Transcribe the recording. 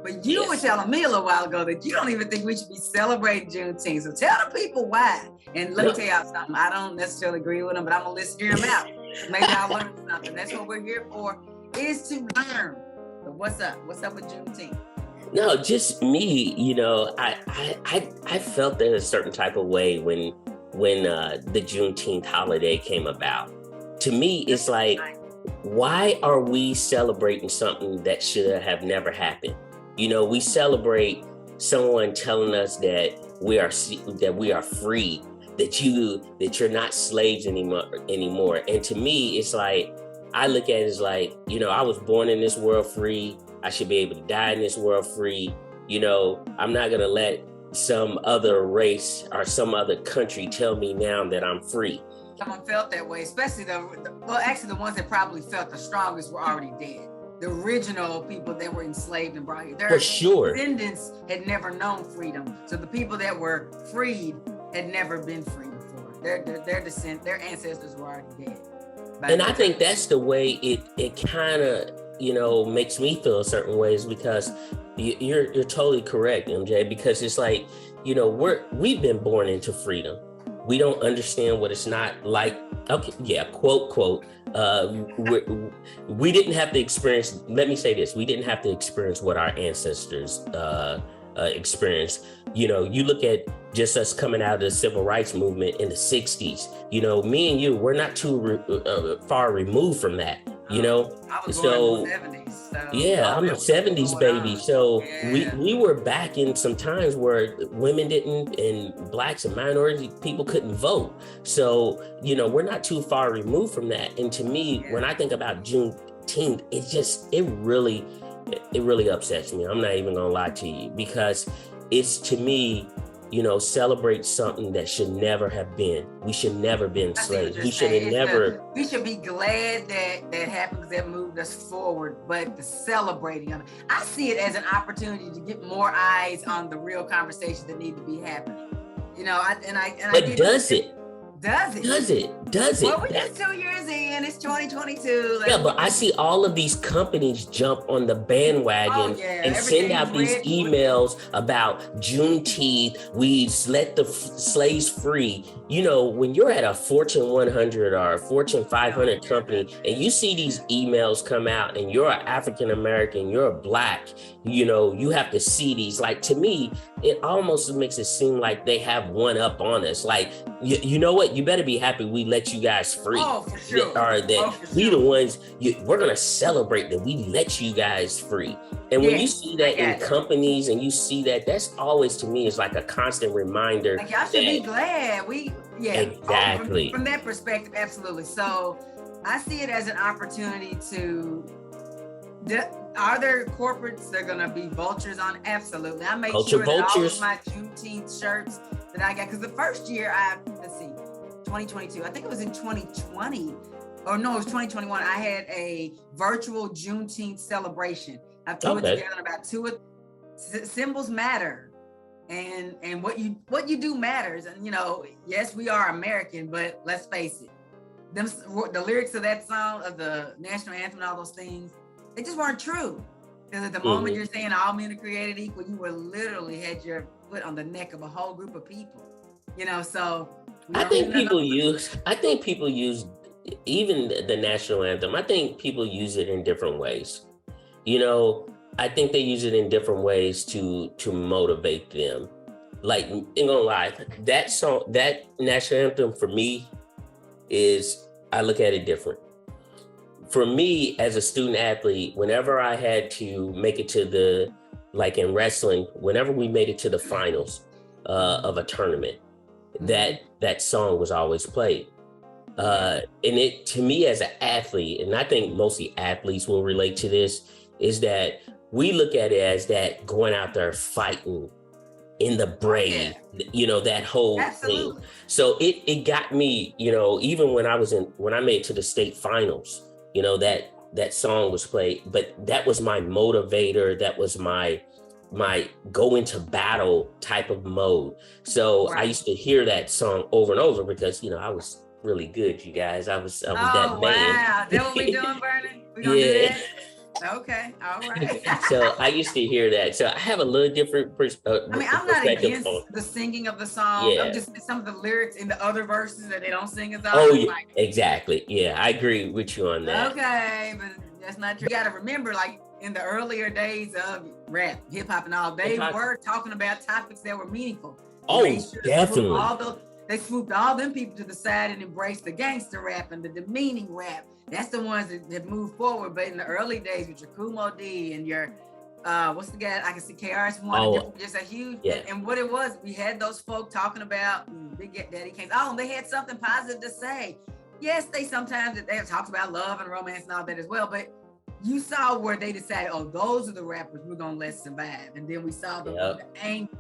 But you were telling me a little while ago that you don't even think we should be celebrating Juneteenth. So tell the people why. And let me tell y'all something. I don't necessarily agree with them, but I'm going to listen to them out. Maybe I'll learn something. That's what we're here for, is to learn. So what's up? What's up with Juneteenth? No, just me, I felt in a certain type of way when the Juneteenth holiday came about. To me, it's like, why are we celebrating something that should have never happened? We celebrate someone telling us that we are free, that you're not slaves anymore. And to me, it's like, I look at it as like, I was born in this world free. I should be able to die in this world free. I'm not going to let some other race or some other country tell me now that I'm free. Someone felt that way, especially the ones that probably felt the strongest were already dead. The original people that were enslaved and brought here. Their descendants had never known freedom. So the people that were freed had never been free before. Their ancestors were already dead. And I think that's the way it kind of, makes me feel a certain ways, because you're totally correct, MJ, because it's like, we've been born into freedom. We don't understand what it's not like. Okay, yeah, quote, we didn't have to experience, let me say this, we didn't have to experience what our ancestors experienced. You look at just us coming out of the civil rights movement in the 60s, me and you, we're not too far removed from that. I was born in the 70s. So yeah, I'm a 70s baby. So yeah. we were back in some times where women didn't, and blacks and minority people couldn't vote. So, we're not too far removed from that. And to me, when I think about Juneteenth, it really upsets me. I'm not even gonna lie to you, because it's, to me, celebrate something that should never have been. We should never been slaves. We should have never. We should be glad that happened, because that moved us forward. But the celebrating of it, I see it as an opportunity to get more eyes on the real conversations that need to be happening. But does it? Does it? Well, we're just 2 years in. It's 2022. Yeah, but I see all of these companies jump on the bandwagon and send out these emails about Juneteenth. We let the slaves free. When you're at a Fortune 100 or a Fortune 500 company, and you see these emails come out, and you're an African American, you're a black, you have to see these. Like, to me, it almost makes it seem like they have one up on us. Like, you know what? You better be happy we let you guys free. Oh, for sure. We the ones, we're going to celebrate that we let you guys free. And when you see that in companies, and you see that, that's always, to me, is like a constant reminder. Like, y'all should be glad. Exactly. From that perspective, absolutely. So I see it as an opportunity to... Are there corporates that are going to be vultures on? Absolutely. I made sure that all of my Juneteenth shirts that I got, because the first year 2022, I think it was in 2020, or no, it was 2021. I had a virtual Juneteenth celebration. I threw it together about symbols matter, and what you do matters. And yes, we are American, but let's face it, the lyrics of that song, of the national anthem, and all those things, they just weren't true. Because at the moment you're saying all men are created equal, you were literally had your foot on the neck of a whole group of people. So I think people use even the national anthem. I think people use it in different ways. I think they use it in different ways to motivate them. Like, ain't gonna lie, that song, that national anthem, for me, I look at it different. For me, as a student athlete, whenever I had to make it to in wrestling, whenever we made it to the finals of a tournament, that song was always played. And it, to me as an athlete, and I think mostly athletes will relate to this, is that we look at it as that going out there fighting in the brave, that whole thing. So it got me, even when I made it to the state finals, that song was played, but that was my motivator. That was my go into battle type of mode. So I used to hear that song over and over because, I was really good, you guys. I was that man. Wow. That what we doing, Vernon? We gonna do that? Okay, all right. So I used to hear that. So I have a little different I mean, I'm not perspective against on. the singing of the songs. I'm Yeah. just some of the lyrics in the other verses that they don't sing as Oh, often. yeah, Like, exactly. Yeah, I agree with you on that. okay, but that's not true. You got to remember, like in the earlier days of rap, hip hop, and all, they were talking about topics that were meaningful. Oh, definitely. They swooped all them people to the side and embraced the gangster rap and the demeaning rap. That's the ones that moved forward. But in the early days with your Kumo D and your what's the guy? I can see KRS-One. Just a huge. Yeah. And what it was, we had those folk talking about Big Daddy Kane. Oh, and they had something positive to say. Yes, they sometimes they talked about love and romance and all that as well. But you saw where they decided, oh, those are the rappers we're gonna let survive. And then we saw the anger